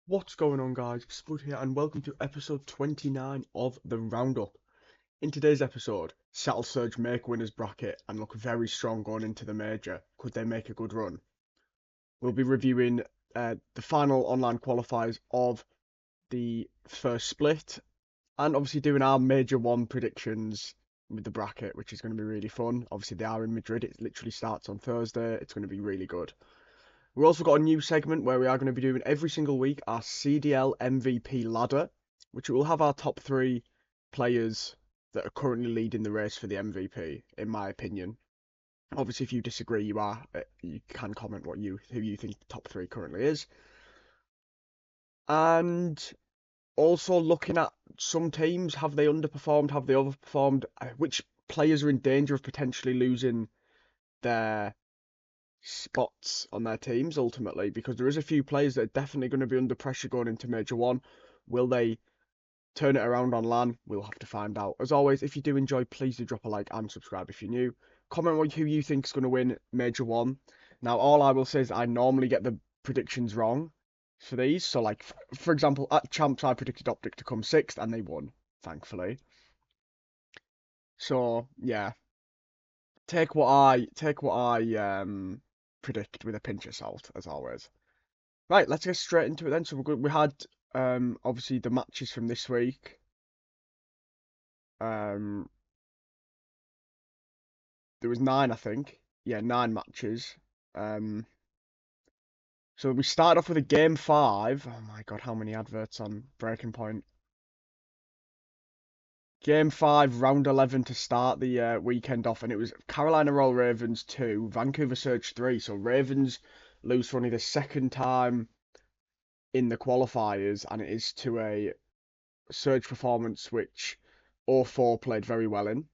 What's going on, guys? Spud here, and welcome to episode 29 of the Roundup. In today's episode, Seattle Surge make winners bracket and look very strong going into the major. Could they make a good run? We'll be reviewing the final online qualifiers of the first split, and obviously doing our major one predictions with the bracket, which is going to be really fun. Obviously, they are in Madrid. It literally starts on Thursday. It's going to be really good. We've also got a new segment where we are going to be doing every single week our CDL MVP ladder, which will have our top three players that are currently leading the race for the MVP, in my opinion. Obviously, if you disagree, you can comment who you think the top three currently is. And also looking at some teams, have they underperformed, have they overperformed, which players are in danger of potentially losing their spots on their teams ultimately, because there is a few players that are definitely going to be under pressure going into Major 1. Will they turn it around on LAN? We'll have to find out. As always, if you do enjoy, please do drop a like and subscribe if you're new. Comment on who you think is going to win Major 1. Now, all I will say is I normally get the predictions wrong for these. So, like, for example, at Champs, I predicted Optic to come 6th, and they won, thankfully. So, yeah. Take what I predict with a pinch of salt, as always. Right, let's get straight into it then. So we had obviously the matches from this week. There was 9, I think. Yeah, 9 matches. So we started off with a game 5. Oh my god, how many adverts on Breaking Point? Game 5, round 11 to start the weekend off, and it was Carolina Royal Ravens 2, Vancouver Surge 3. So Ravens lose for only the second time in the qualifiers, and it is to a Surge performance which O4 played very well in.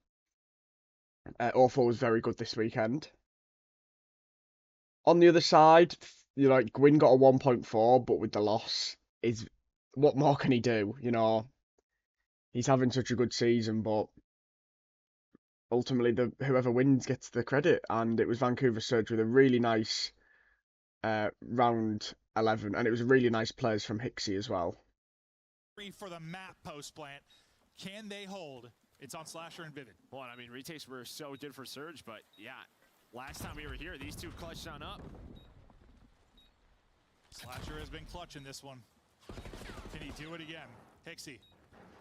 O4 was very good this weekend. On the other side, Gwyn got a 1.4, but with the loss, is what more can he do? He's having such a good season, but ultimately, whoever wins gets the credit, and it was Vancouver Surge with a really nice round 11, and it was really nice players from Hixie as well. For the map post plant, can they hold? It's on Slasher and Vivid. Well, I mean, retakes were so good for Surge, but yeah, last time we were here, these two clutched on up. Slasher has been clutching this one. Can he do it again? Hixie,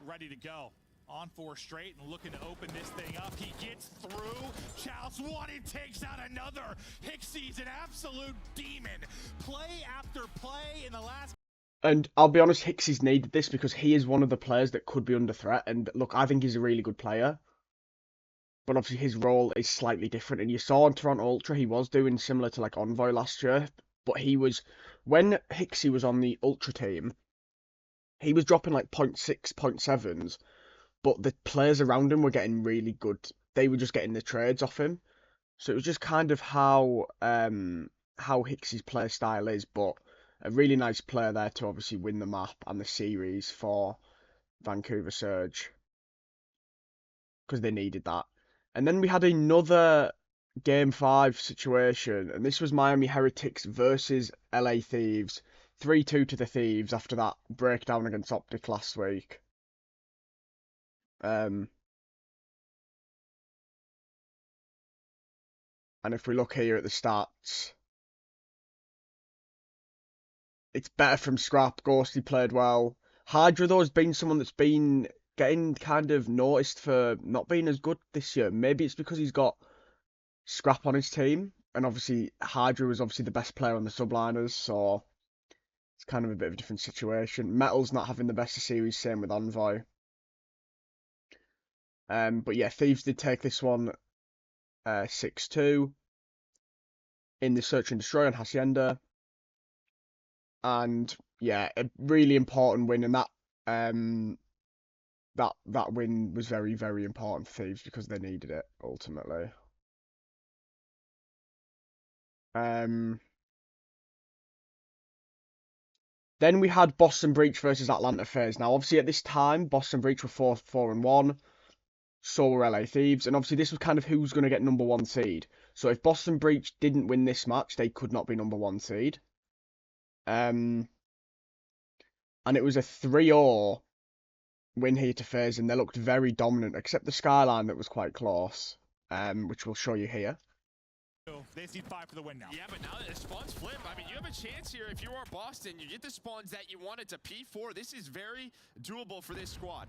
ready to go. On 4 straight and looking to open this thing up. He gets through. Chalice one and takes out another. Hixie's an absolute demon. Play after play in the last. And I'll be honest, Hixie's needed this because he is one of the players that could be under threat. And look, I think he's a really good player. But obviously his role is slightly different. And you saw on Toronto Ultra, he was doing similar to like Envoy last year. But when Hixie was on the Ultra team, he was dropping like 0.6, 0.7s. But the players around him were getting really good. They were just getting the trades off him. So it was just kind of how Hixie's play style is. But a really nice player there to obviously win the map and the series for Vancouver Surge, because they needed that. And then we had another Game 5 situation, and this was Miami Heretics versus LA Thieves. 3-2 to the Thieves after that breakdown against Optic last week. And if we look here at the stats, it's better from Scrap. Ghostly played well. Hydra, though, has been someone that's been getting kind of noticed for not being as good this year. Maybe it's because he's got Scrap on his team, and obviously Hydra was obviously the best player on the subliners, so it's kind of a bit of a different situation. Metal's not having the best of series, same with Envoy. But yeah, Thieves did take this one 6-2 in the Search and Destroy on Hacienda. And yeah, a really important win, and that win was very, very important for Thieves because they needed it ultimately. Then we had Boston Breach versus Atlanta FaZe. Now, obviously, at this time, Boston Breach were 4-1. So were LA Thieves. And obviously, this was kind of who's going to get number 1 seed. So if Boston Breach didn't win this match, they could not be number 1 seed. and it was a 3-0 win here to FaZe, and they looked very dominant, except the skyline that was quite close, which we'll show you here. They need 5 for the win now. Yeah, but now that the spawns flip, I mean, you have a chance here. If you are Boston, you get the spawns that you wanted to P4. This is very doable for this squad.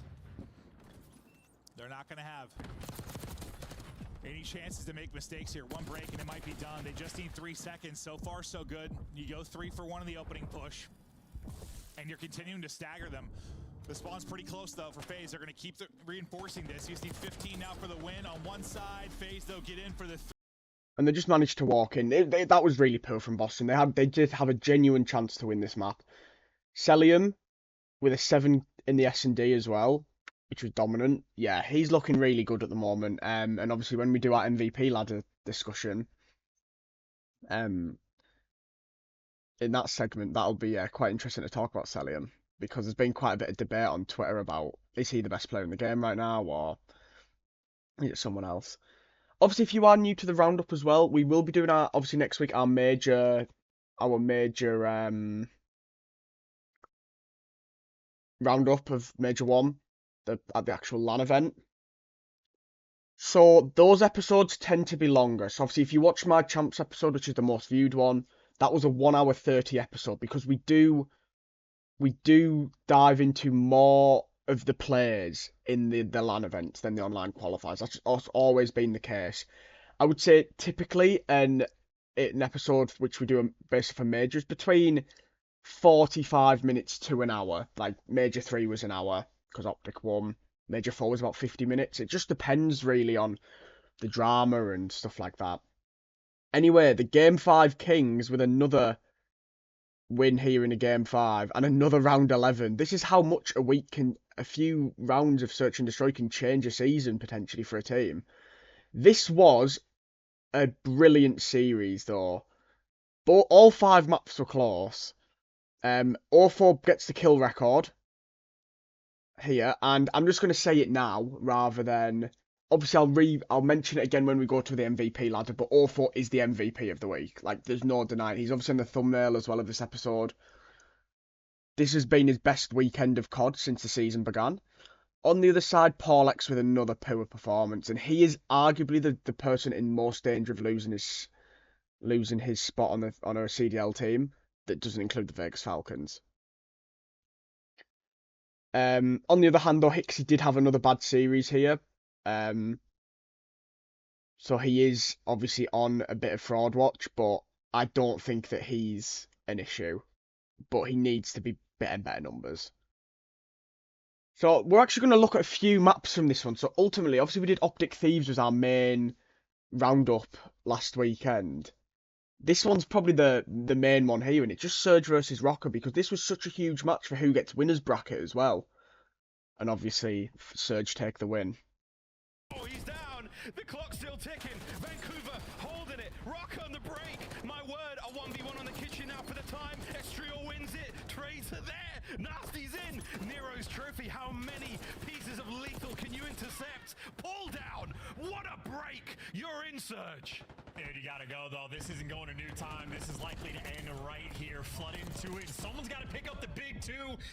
They're not going to have any chances to make mistakes here. One break and it might be done. They just need 3 seconds. So far, so good. You go 3 for 1 in the opening push, and you're continuing to stagger them. The spawn's pretty close, though, for FaZe. They're going to keep reinforcing this. You just need 15 now for the win on one side. FaZe, they'll get in for the and they just managed to walk in. That was really poor from Boston. They did have a genuine chance to win this map. Celium with a 7 in the S&D as well, which was dominant. Yeah, he's looking really good at the moment. And obviously when we do our MVP ladder discussion, in that segment, that'll be quite interesting to talk about Celium, because there's been quite a bit of debate on Twitter about, is he the best player in the game right now, or is it someone else? Obviously, if you are new to the roundup as well, we will be doing obviously next week our major roundup of Major 1 at the actual LAN event. So those episodes tend to be longer. So obviously, if you watch my Champs episode, which is the most viewed one, that was a 1 hour 30 episode, because we do dive into more of the players in the LAN events than the online qualifiers. That's always been the case. I would say typically an episode which we do basically for majors between 45 minutes to an hour. Like Major 3 was an hour because Optic won. Major 4 was about 50 minutes. It just depends really on the drama and stuff like that. Anyway, the Game 5 Kings with another win here in a Game 5 and another round 11. This is how much a few rounds of Search and Destroy can change a season potentially for a team. This was a brilliant series though. But all 5 maps were close. O4 gets the kill record here, and I'm just going to say it now rather than... Obviously, I'll mention it again when we go to the MVP ladder, but O4 is the MVP of the week. Like, there's no denying. He's obviously in the thumbnail as well of this episode. This has been his best weekend of COD since the season began. On the other side, Paul X with another poor performance, and he is arguably the person in most danger of losing his spot on our CDL team that doesn't include the Vegas Falcons. On the other hand, though, Hixie did have another bad series here. So he is obviously on a bit of fraud watch, but I don't think that he's an issue. But he needs to be better numbers. So we're actually going to look at a few maps from this one. So ultimately, obviously we did Optic Thieves was our main roundup last weekend. This one's probably the main one here, and it's just Surge versus Rocker, because this was such a huge match for who gets winners bracket as well. And obviously, Surge take the win. Oh, he's down. The clock's still ticking. Vancouver holding it. Rock on the break. My word, a 1v1 on the kitchen now for the time. Estrio wins it. Trades are there. Nasty's in. Nero's trophy. How many pieces of lethal can you intercept? Pull down. What a break. You're in, Surge. Dude, you gotta go, though. This isn't going to new time. This is likely to end right here. Flood into it. Someone's got to pick up the big 2.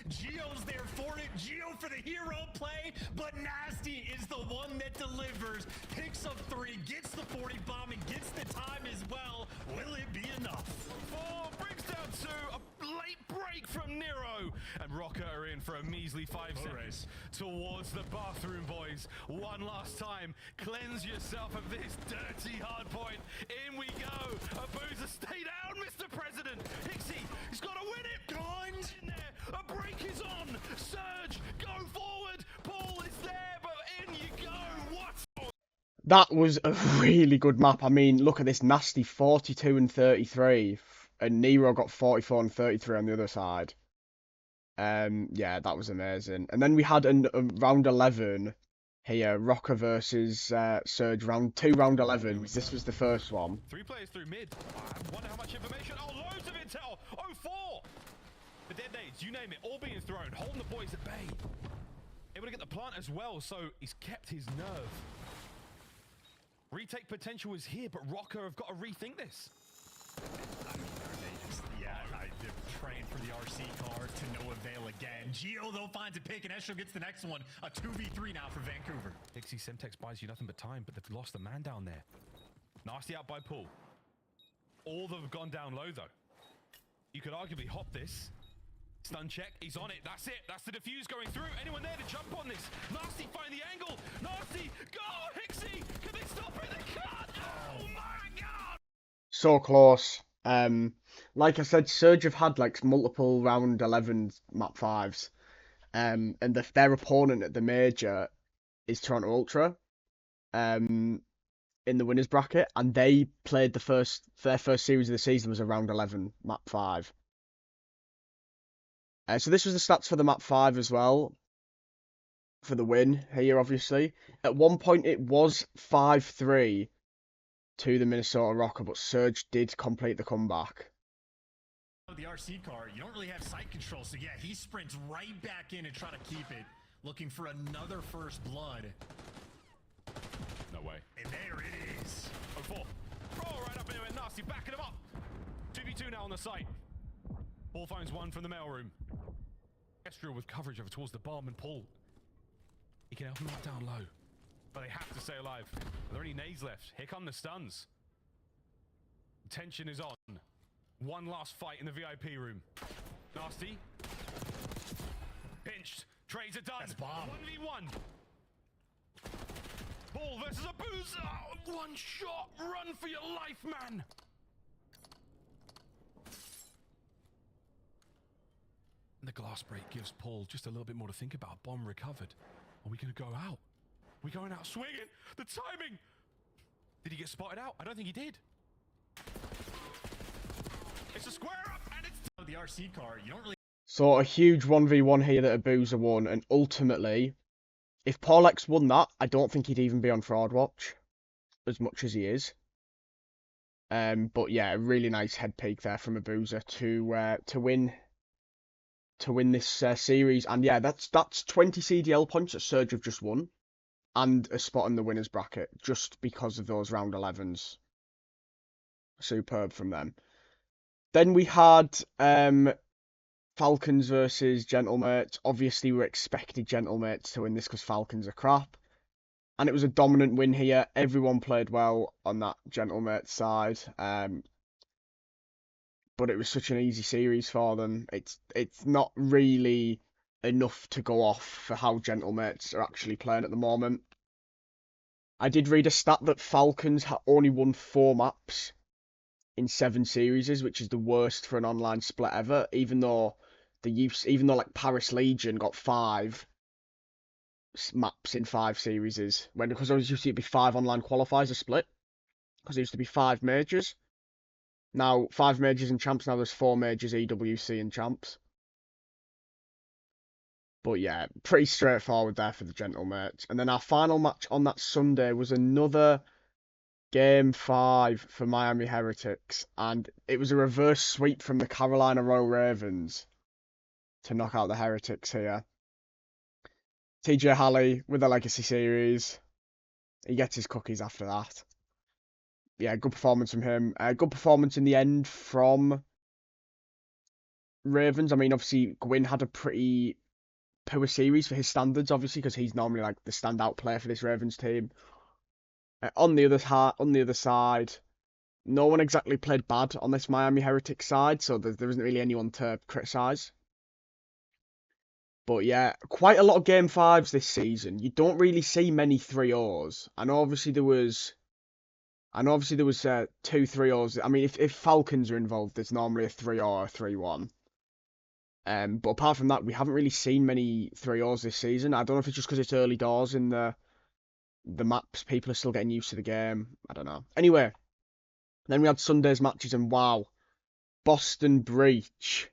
Gio's there for it. Gio for the hero play, but Nasty is the one that delivers. Picks up 3, gets the 40 bomb, and gets the time as well. Will it be enough? 4 brings down 2. A late break from Nero. And Rocker are in for a measly 5 seconds. Towards the bathroom, boys. One last time. Cleanse yourself of this dirty hard point. In we go. Abuza, stay down, Mr. President. Hixie, he's got to win it. Grind in there. A break is on. Surge, go forward. Paul is there, but in you go. What? That was a really good map. I mean, look at this Nasty 42 and 33. And Nero got 44 and 33 on the other side. Yeah, that was amazing. And then we had a round 11 here, Rocker versus Surge, round 2, round 11. This was the first one. 3 players through mid. I wonder how much information. Oh, loads of intel. Oh, 4. The dead nades, you name it, all being thrown, holding the boys at bay. Able to get the plant as well, so he's kept his nerve. Retake potential is here, but Rocker have got to rethink this. I mean, they just, yeah, they've trained for the RC card to no avail again. Geo, though, finds a pick, and Estro gets the next one. A 2v3 now for Vancouver. Dixie Semtex buys you nothing but time, but they've lost a man down there. Nasty out by Paul. All of them have gone down low, though. You could arguably hop this. Stun check, he's on it, that's it. That's the defuse going through. Anyone there to jump on this? Nasty, find the angle. Nasty, go! Hixie, can they stop it? They can't! Oh my god! So close. Like I said, Surge have had like multiple round 11 map 5s. And their opponent at the major is Toronto Ultra. In the winners bracket, and they played their first series of the season was a round 11 map 5. So this was the stats for the map 5 as well, for the win here, obviously. At one point, it was 5-3 to the Minnesota Rocker, but Surge did complete the comeback. The RC car, you don't really have sight control, so yeah, he sprints right back in and try to keep it, looking for another first blood. No way. And there it is. 0-4. Oh, right up into it. Nasty, backing him up. 2v2 now on the site. Paul finds one from the mailroom. Estro with coverage over towards the bomb and Paul. He can help him out down low. But they have to stay alive. Are there any nades left? Here come the stuns. Tension is on. One last fight in the VIP room. Nasty. Pinched. Trades are done. That's bomb. 1v1. Paul versus a boozer. One shot. Run for your life, man. And the glass break gives Paul just a little bit more to think about. Bomb recovered. Are we going to go out? Are we going out swinging? The timing. Did he get spotted out? I don't think he did. It's a square up and it's The RC car, you don't really. So a huge 1v1 here that Abuser won, and ultimately, if Paul X won that, I don't think he'd even be on Fraud Watch as much as he is. But yeah, a really nice head peek there from Abuser to win this series. And yeah, that's 20 CDL points that Surge have just won, and a spot in the winners bracket just because of those round 11s. Superb from them. Then we had Falcons versus Gentlemates. Obviously, we expected Gentlemates to win this because Falcons are crap. And it was a dominant win here. Everyone played well on that Gentlemates side. But it was such an easy series for them. It's not really enough to go off for how Gentlemates are actually playing at the moment. I did read a stat that Falcons only won 4 maps in 7 series, which is the worst for an online split ever. Even though like Paris Legion got 5 maps in 5 series, because there used to be 5 online qualifiers a split, because there used to be 5 majors. Now 5 majors and champs. Now there's 4 majors, EWC and champs. But yeah, pretty straightforward there for the Gentlemates. And then our final match on that Sunday was another Game 5 for Miami Heretics, and it was a reverse sweep from the Carolina Royal Ravens to knock out the Heretics here. TJ Halley with the Legacy Series. He gets his cookies after that. Yeah, good performance from him. Good performance in the end from Ravens. I mean, obviously, Gwyn had a pretty poor series for his standards, obviously, because he's normally like the standout player for this Ravens team. On the other side, no one exactly played bad on this Miami Heretics side, so there isn't really anyone to criticise. But yeah, quite a lot of Game 5s this season. You don't really see many 3-0s. I know obviously there was 2 3-0s. I mean, if Falcons are involved, there's normally a 3-0 or a 3-1. But apart from that, we haven't really seen many 3-0s this season. I don't know if it's just because it's early doors in the maps. People are still getting used to the game. I don't know. Anyway, then we had Sunday's matches, and wow, Boston Breach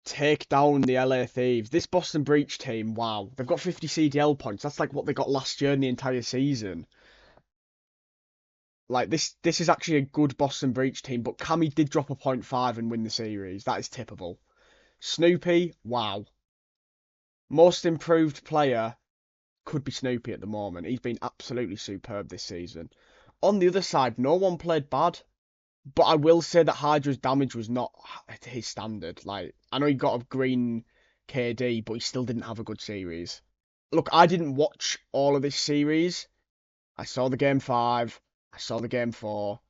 take down the LA Thieves. This Boston Breach team, wow, they've got 50 CDL points. That's like what they got last year in the entire season. Like, this is actually a good Boston Breach team, but Cammy did drop a 0.5 and win the series. That is tippable. Snoopy, wow. Most improved player could be Snoopy at the moment. He's been absolutely superb this season. On the other side, no one played bad. But I will say that Hydra's damage was not his standard. Like, I know he got a green KD, but he still didn't have a good series. Look, I didn't watch all of this series. I saw the game 5, I saw the game 4,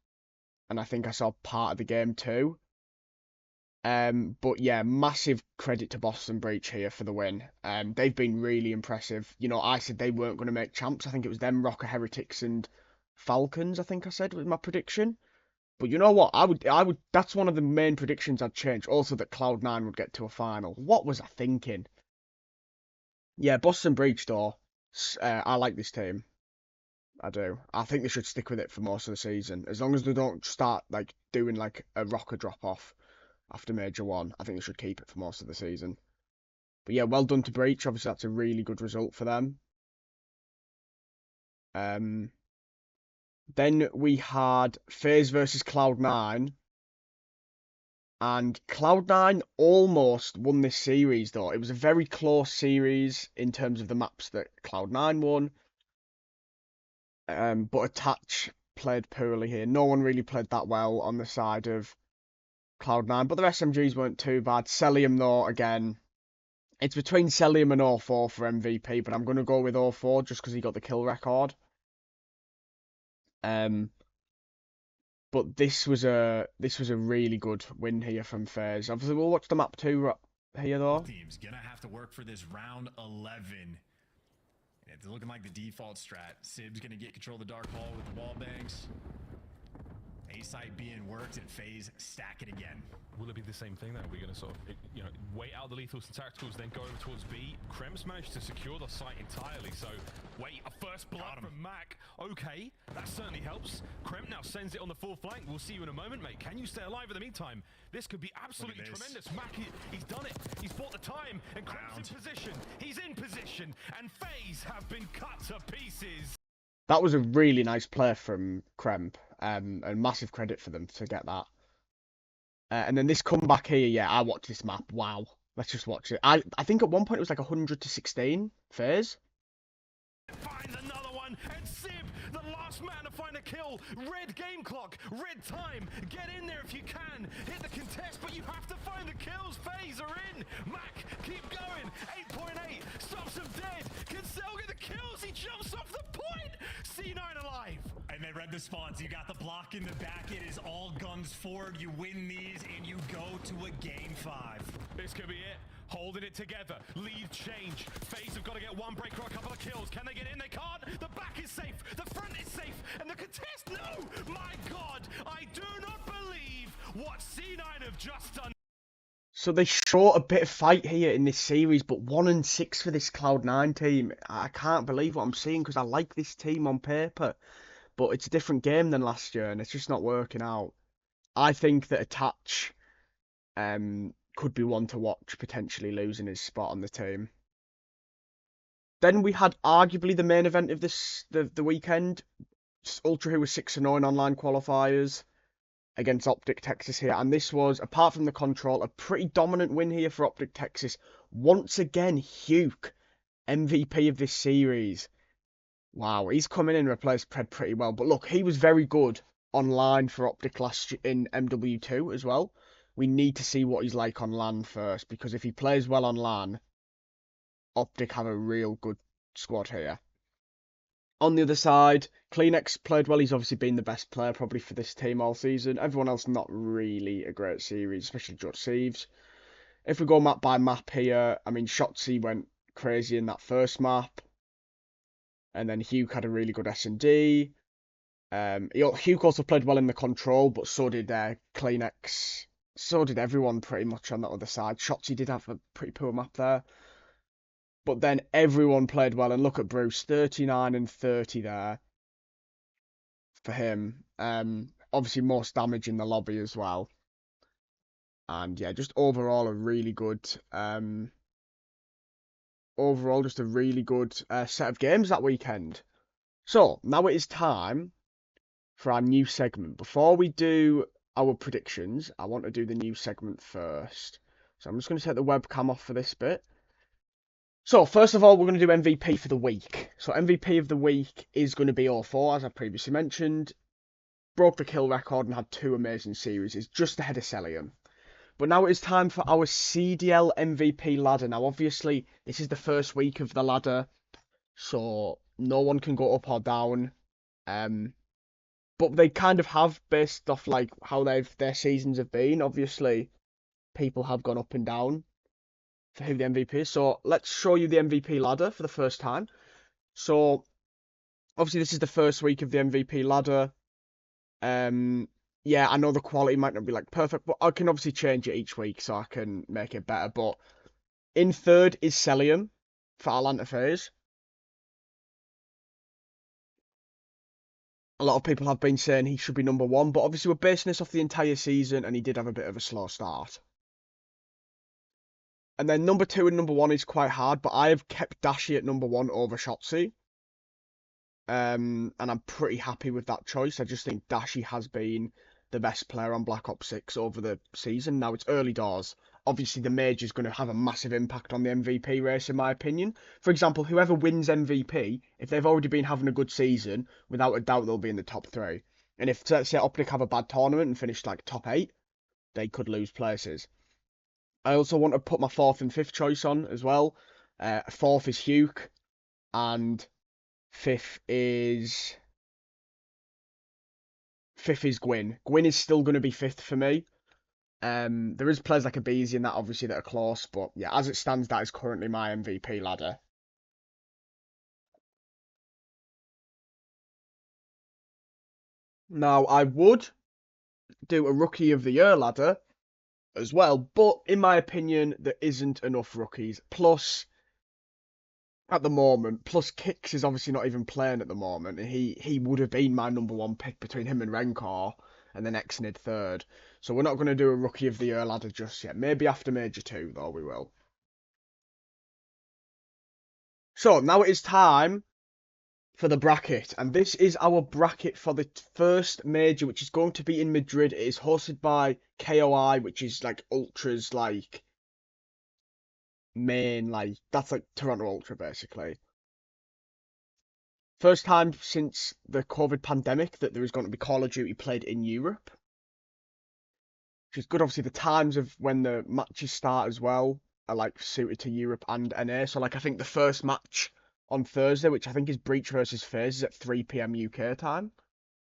and I think I saw part of the game 2. But yeah, massive credit to Boston Breach here for the win. They've been really impressive. You know, I said they weren't going to make champs. I think it was them, Rocker Heretics, and Falcons, I think I said was my prediction. But you know what? I would. That's one of the main predictions I'd change. Also, that Cloud9 would get to a final. What was I thinking? Yeah, Boston Breach though. I like this team. I do. I think they should stick with it for most of the season. As long as they don't start like doing like a rocker drop off after Major 1, I think they should keep it for most of the season. But yeah, well done to Breach. Obviously, that's a really good result for them. Then we had FaZe versus Cloud9. And Cloud9 almost won this series, though. It was a very close series in terms of the maps that Cloud9 won. But Attach played poorly here. No one really played that well on the side of Cloud9, but their SMGs weren't too bad. Celium, though, again, it's between Celium and O4 for MVP, but I'm going to go with O4 just because he got the kill record. But this was a really good win here from FaZe. Obviously, we'll watch the map 2 here, though. Team's gonna have to work for this round 11. It's looking like the default strat. Sib's gonna get control of the Dark Hall with the wall bangs. A site being worked and FaZe stack it again. Will it be the same thing then? We're going to sort of, wait out the lethals and tacticals, then go over towards B. Krem's managed to secure the site entirely, so wait, a first blood from Mac. Okay, that certainly helps. Krem now sends it on the full flank. We'll see you in a moment, mate. Can you stay alive in the meantime? This could be absolutely tremendous. Mac, he's done it. He's bought the time, and Krem's in position. He's in position, and FaZe have been cut to pieces. That was a really nice play from Krem, and massive credit for them to get that. And then this comeback here, yeah, I watched this map. Wow, let's just watch it. I think at one point it was like 100-16 FaZe. Finds another one, and Sib, the last man to find a kill. Red game clock, red time. Get in there if you can. Hit the contest, but you have to find the kills. FaZe are in. Mac, keep going. 8.8, stops him dead. Can Cell get the kills? He jumps off the point. C9 alive. And they read the spawns. You got the block in the back. It is all guns forward. You win these and you go to a game 5. This could be it. Holding it together. Lead change. FaZe have got to get one break or a couple of kills. Can they get in? They can't. The back is safe. The front is safe. And the contest, no! My God, I do not believe what C9 have just done. So they show a bit of fight here in this series, but 1-6 for this Cloud9 team. I can't believe what I'm seeing because I like this team on paper. But it's a different game than last year, and it's just not working out. I think that Attach could be one to watch, potentially losing his spot on the team. Then we had arguably the main event of the weekend. Ultra, who was 6-0 in online qualifiers against Optic Texas here. And this was, apart from the control, a pretty dominant win here for Optic Texas. Once again, Huke, MVP of this series. Wow, he's come in and replaced Pred pretty well. But look, he was very good online for Optic last year in MW2 as well. We need to see what he's like on LAN first, because if he plays well on LAN, Optic have a real good squad here. On the other side, Kleenex played well. He's obviously been the best player probably for this team all season. Everyone else not really a great series, especially Judge Sieves. If we go map by map here, I mean, Shotzi went crazy in that first map. And then Hugh had a really good S&D. Hugh also played well in the control, but so did Kleenex. So did everyone pretty much on that other side. Shotzi did have a pretty poor map there. But then everyone played well. And look at Bruce, 39 and 30 there for him. Obviously most damage in the lobby as well. And yeah, just overall a really good... overall, just a really good set of games that weekend. So, now it is time for our new segment. Before we do our predictions, I want to do the new segment first. So I'm just going to take the webcam off for this bit. So, first of all, we're going to do MVP for the week. So, MVP of the week is going to be O4, as I previously mentioned. Broke the kill record and had 2 amazing series. Is just ahead of Celium. But now it is time for our CDL MVP ladder. Now, obviously, this is the first week of the ladder, so no one can go up or down. But they kind of have based off like how their seasons have been. Obviously, people have gone up and down for who the MVP is. So let's show you the MVP ladder for the first time. So obviously, this is the first week of the MVP ladder. Yeah, I know the quality might not be like perfect, but I can obviously change it each week so I can make it better. But in third is Celium for Atlanta FaZe. A lot of people have been saying he should be number one, but obviously we're basing this off the entire season, and he did have a bit of a slow start. And then number two and number one is quite hard, but I have kept Dashi at number one over Shotzi. And I'm pretty happy with that choice. I just think Dashi has been the best player on Black Ops 6 over the season. Now, it's early doors. Obviously, the major is going to have a massive impact on the MVP race, in my opinion. For example, whoever wins MVP, if they've already been having a good season, without a doubt they'll be in the top three. And if, let's say, Optic have a bad tournament and finish like top 8, they could lose places. I also want to put my fourth and fifth choice on as well. Fourth is Huke, and fifth is Gwyn. Gwyn is still going to be fifth for me. There is players like Abeezy and that obviously that are close, but yeah, as it stands, that is currently my MVP ladder. Now, I would do a Rookie of the Year ladder as well, but in my opinion, there isn't enough rookies. Plus, at the moment, plus Kicks is obviously not even playing at the moment, and he would have been my number one pick between him and Renkor, and then Exnid third. So we're not going to do a Rookie of the Year ladder just yet. Maybe after Major 2, though, we will. So, now it is time for the bracket, and this is our bracket for the first major, which is going to be in Madrid. It is hosted by KOI, which is like Ultra's like main, like that's like Toronto Ultra basically. First time since the COVID pandemic that there is going to be Call of Duty played in Europe, which is good. Obviously, the times of when the matches start as well are like suited to Europe and NA. So like I think the first match on Thursday, which I think is Breach versus FaZe, is at 3 PM UK time,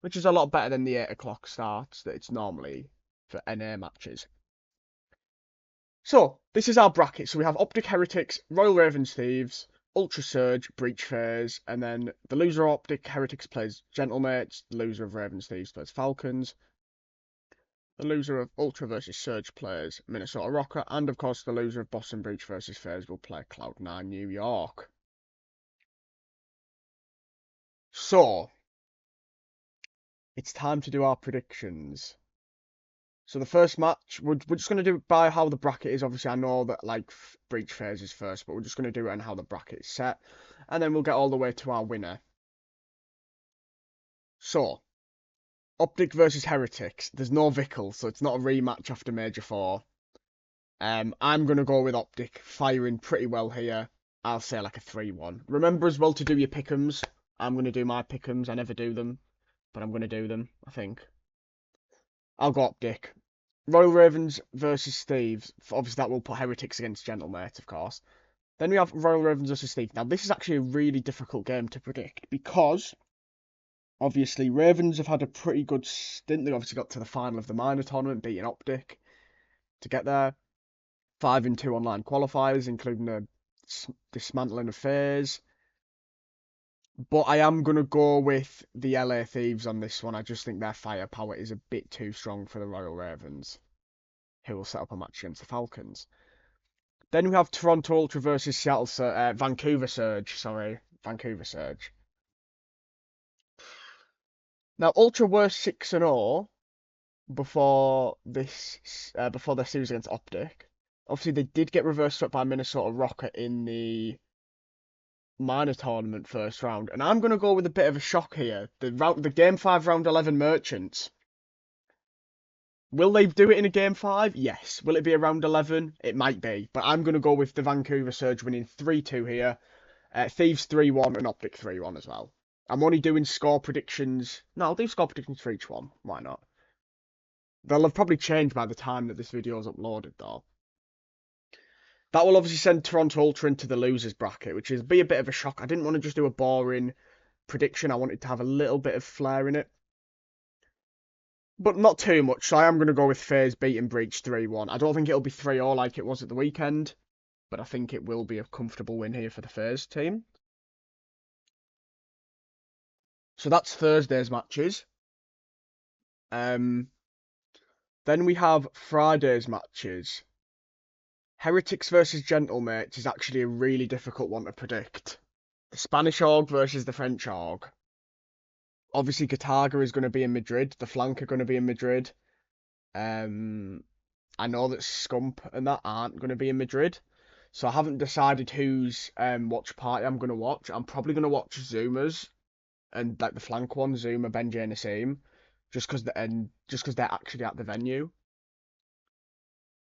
which is a lot better than the 8 o'clock starts that it's normally for NA matches. So, this is our bracket. So we have Optic Heretics, Royal Ravens Thieves, Ultra Surge, Breach FaZe, and then the loser of Optic Heretics plays Gentlemates, the loser of Ravens Thieves plays Falcons, the loser of Ultra versus Surge plays Minnesota Rocker, and of course the loser of Boston Breach versus FaZe will play Cloud9 New York. So, it's time to do our predictions. So the first match, we're just going to do it by how the bracket is. Obviously, I know that like Breach FaZe is first, but we're just going to do it on how the bracket is set. And then we'll get all the way to our winner. So, Optic versus Heretics. There's no Vickle, so it's not a rematch after Major 4. I'm going to go with Optic, firing pretty well here. I'll say like a 3-1. Remember as well to do your pick'ems. I'm going to do my pick'ems. I never do them, but I'm going to do them, I think. I'll go Optic. Royal Ravens versus Thieves. Obviously, that will put Heretics against Gentlemate, of course. Then we have Royal Ravens versus Thieves. Now, this is actually a really difficult game to predict because, obviously, Ravens have had a pretty good stint. They obviously got to the final of the minor tournament, beating Optic to get there. 5-2 online qualifiers, including the dismantling of FaZe. But I am going to go with the LA Thieves on this one. I just think their firepower is a bit too strong for the Royal Ravens, who will set up a match against the Falcons. Then we have Toronto Ultra versus Vancouver Surge. Vancouver Surge. Now, Ultra were 6-0 before before their series against Optic. Obviously, they did get reverse swept by Minnesota Rocket in the minor tournament first round, and I'm going to go with a bit of a shock here. The Game 5 Round 11 Merchants. Will they do it in a Game 5? Yes. Will it be a Round 11? It might be, but I'm going to go with the Vancouver Surge winning 3-2 here. Thieves 3-1 and Optic 3-1 as well. I'm only doing score predictions. No, I'll do score predictions for each one. Why not? They'll have probably changed by the time that this video is uploaded, though. That will obviously send Toronto Ultra into the losers bracket, which is be a bit of a shock. I didn't want to just do a boring prediction. I wanted to have a little bit of flair in it. But not too much, so I am going to go with FaZe beating Breach 3-1. I don't think it'll be 3-0 like it was at the weekend, but I think it will be a comfortable win here for the FaZe team. So that's Thursday's matches. Then we have Friday's matches. Heretics versus Gentlemates is actually a really difficult one to predict. The Spanish org versus the French org. Obviously, Gataga is going to be in Madrid. The Flank are going to be in Madrid. I know that Scump and that aren't going to be in Madrid. So I haven't decided whose watch party I'm going to watch. I'm probably going to watch Zuma's and like the Flank one, Zuma, Benji, and Nassim, just because they're actually at the venue.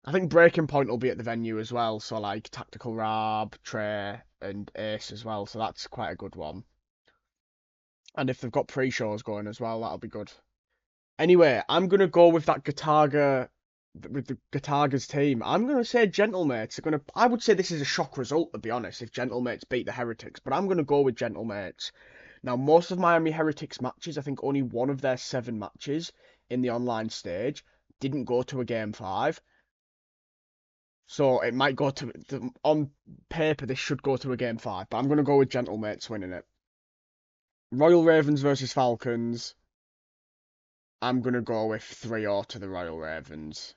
I think Breaking Point will be at the venue as well, so like Tactical Rab, Trey, and Ace as well, so that's quite a good one. And if they've got pre-shows going as well, that'll be good. Anyway, I'm going to go with that with the Gataga's team. I'm going to say Gentlemates are going to... I would say this is a shock result, to be honest, if Gentlemates beat the Heretics, but I'm going to go with Gentlemates. Now, most of Miami Heretics matches, I think only one of their 7 matches in the online stage didn't go to a Game 5. So it might go to... On paper, this should go to a Game 5, but I'm going to go with Gentlemates winning it. Royal Ravens versus Falcons. I'm going to go with 3-0 to the Royal Ravens.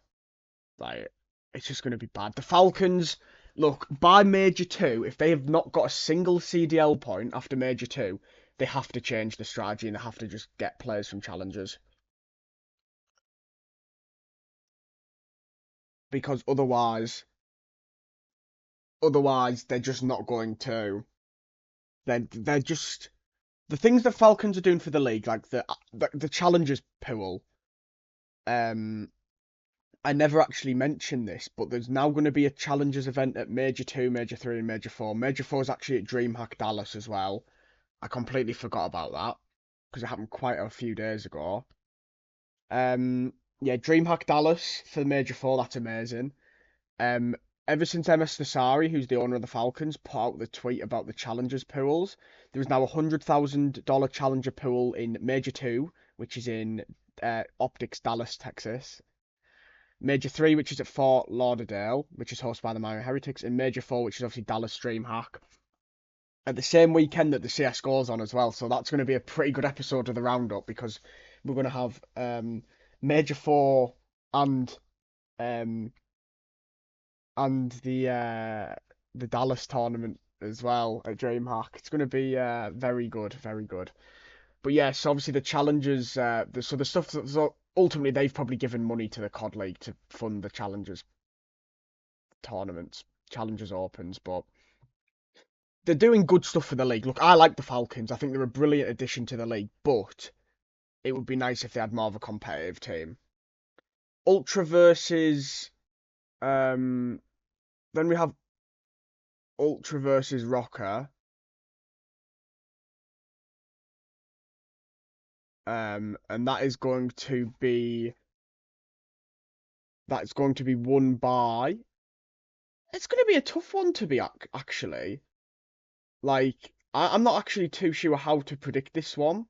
Like, it's just going to be bad. The Falcons, look, by Major 2, if they have not got a single CDL point after Major 2, they have to change the strategy and they have to just get players from challengers. Because otherwise they're just not going to. They're just... The things that Falcons are doing for the league, like the challengers pool, I never actually mentioned this, but there's now going to be a Challengers event at Major 2, Major 3, and Major 4. Major 4 is actually at DreamHack Dallas as well. I completely forgot about that, because it happened quite a few days ago. Yeah, DreamHack Dallas for Major 4, that's amazing. Ever since MS Nasari, who's the owner of the Falcons, put out the tweet about the Challengers pools, there is now a $100,000 Challenger pool in Major 2, which is in Optics, Dallas, Texas. Major 3, which is at Fort Lauderdale, which is hosted by the Miami Heretics, and Major 4, which is obviously Dallas DreamHack. At the same weekend that the CSGO's on as well, so that's going to be a pretty good episode of the Roundup, because we're going to have Major 4 and the Dallas tournament as well at DreamHack. It's going to be very good, very good. But yes, obviously the challenges, so the stuff that, so ultimately they've probably given money to the COD League to fund the Challengers tournaments, Challengers Opens, but they're doing good stuff for the league. Look, I like the Falcons. I think they're a brilliant addition to the league, but it would be nice if they had more of a competitive team. Ultra versus, then we have Ultra versus Rocker. And that is going to be won by... It's going to be a tough one to be actually. Like, I'm not actually too sure how to predict this one.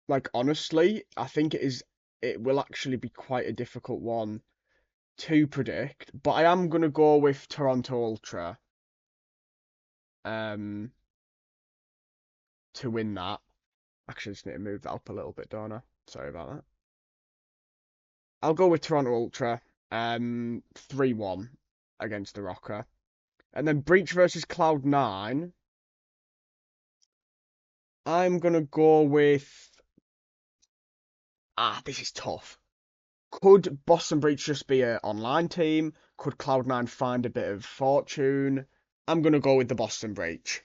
Like, honestly, I think it will actually be quite a difficult one to predict. But I am going to go with Toronto Ultra to win that. Actually, I just need to move that up a little bit, don't I? Sorry about that. I'll go with Toronto Ultra 3-1 against the Rocker. And then Breach versus Cloud9. I'm going to go with... this is tough. Could Boston Breach just be an online team? Could Cloud9 find a bit of fortune? I'm going to go with the Boston Breach.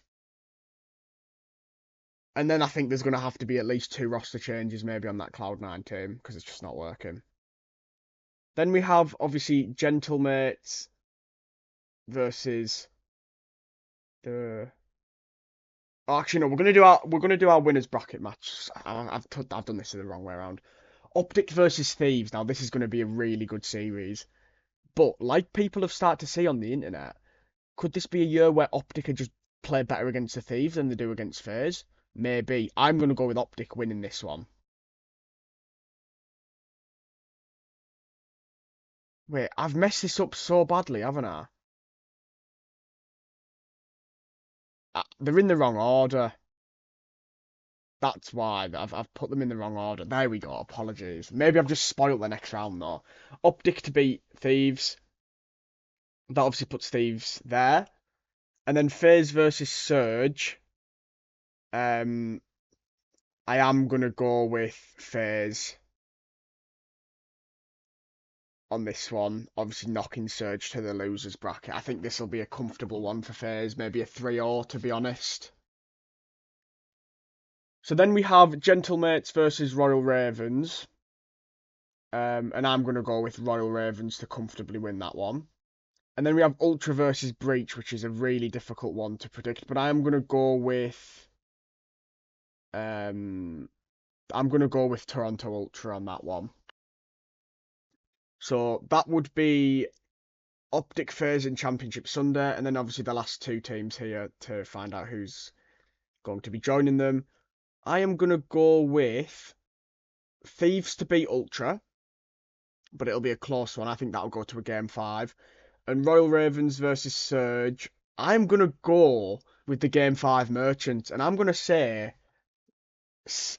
And then I think there's going to have to be at least 2 roster changes maybe on that Cloud9 team, because it's just not working. Then we have, obviously, Gentlemates versus the Oh, actually, no. We're gonna do our winners bracket match. I've done this in the wrong way around. Optic versus Thieves. Now this is going to be a really good series. But like people have started to see on the internet, could this be a year where Optic could just play better against the Thieves than they do against FaZe? Maybe. I'm going to go with Optic winning this one. Wait, I've messed this up so badly, haven't I? They're in the wrong order. That's why I've put them in the wrong order. There we go. Apologies. Maybe I've just spoiled the next round though. Optic to beat Thieves. That obviously puts Thieves there. And then FaZe versus Surge. I am gonna go with FaZe on this one. Obviously knocking Surge to the losers bracket. I think this will be a comfortable one for FaZe. Maybe a 3-0 to be honest. So then we have Gentlemates versus Royal Ravens. And I'm going to go with Royal Ravens to comfortably win that one. And then we have Ultra versus Breach, which is a really difficult one to predict. But I am going to go with... I'm going to go with Toronto Ultra on that one. So that would be Optic FaZe in Championship Sunday. And then obviously the last two teams here to find out who's going to be joining them. I am going to go with Thieves to beat Ultra. But it'll be a close one. I think that'll go to a game 5. And Royal Ravens versus Surge. I'm going to go with the game 5 Merchants. And I'm going to say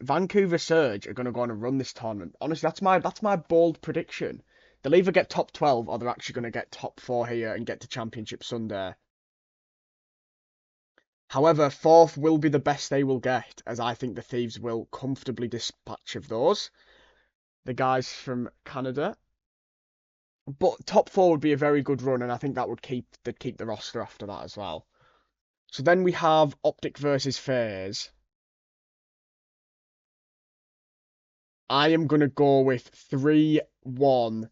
Vancouver Surge are going to go on and run this tournament. Honestly, that's my bold prediction. They'll either get top 12 or they're actually going to get top 4 here and get to Championship Sunday. However, 4th will be the best they will get, as I think the Thieves will comfortably dispatch of those. The guys from Canada. But top 4 would be a very good run, and I think that would keep the roster after that as well. So then we have Optic versus FaZe. I am going to go with 3-1-2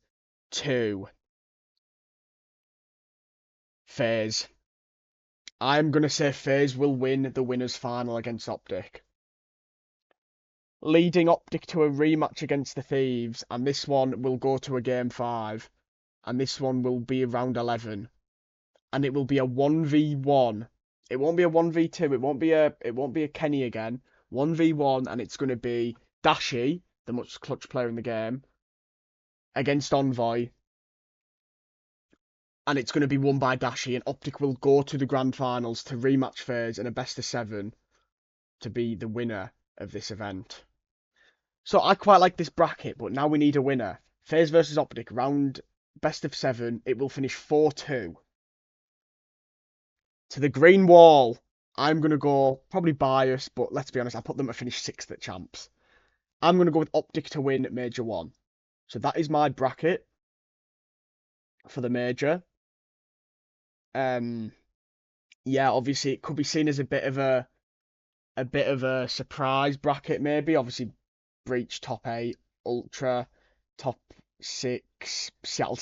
FaZe. I'm going to say FaZe will win the winners final against Optic. Leading Optic to a rematch against the Thieves, and this one will go to a game 5. And this one will be round 11. And it will be a 1v1. It won't be a 1v2. It won't be a Kenny again. 1v1, and it's going to be Dashi, the most clutch player in the game, against Envoy. And it's going to be won by Dashi, and Optic will go to the grand finals to rematch FaZe in a best of 7 to be the winner of this event. So I quite like this bracket, but now we need a winner. FaZe versus Optic, round best of 7. It will finish 4-2. To the green wall. I'm going to go, probably biased, but let's be honest, I put them to finish 6th at Champs. I'm going to go with Optic to win Major 1. So that is my bracket for the Major. Yeah, obviously it could be seen as a bit of a surprise bracket maybe. Obviously Breach top 8, Ultra top 6,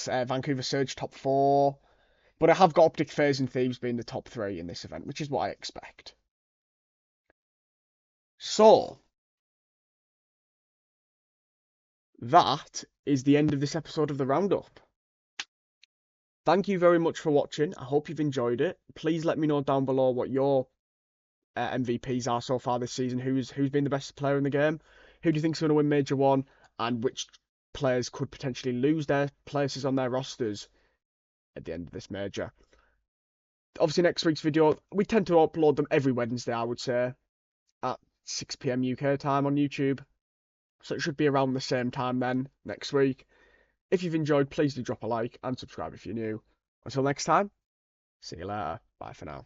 Vancouver Surge top 4. But I have got Optic, FaZe and Thieves being the top 3 in this event, which is what I expect. So, that is the end of this episode of the Roundup. Thank you very much for watching. I hope you've enjoyed it. Please let me know down below what your MVPs are so far this season. Who's been the best player in the game? Who do you think's going to win Major 1? And which players could potentially lose their places on their rosters at the end of this Major? Obviously, next week's video, we tend to upload them every Wednesday, I would say, at 6 PM UK time on YouTube. So it should be around the same time then, next week. If you've enjoyed, please do drop a like and subscribe if you're new. Until next time, see you later. Bye for now.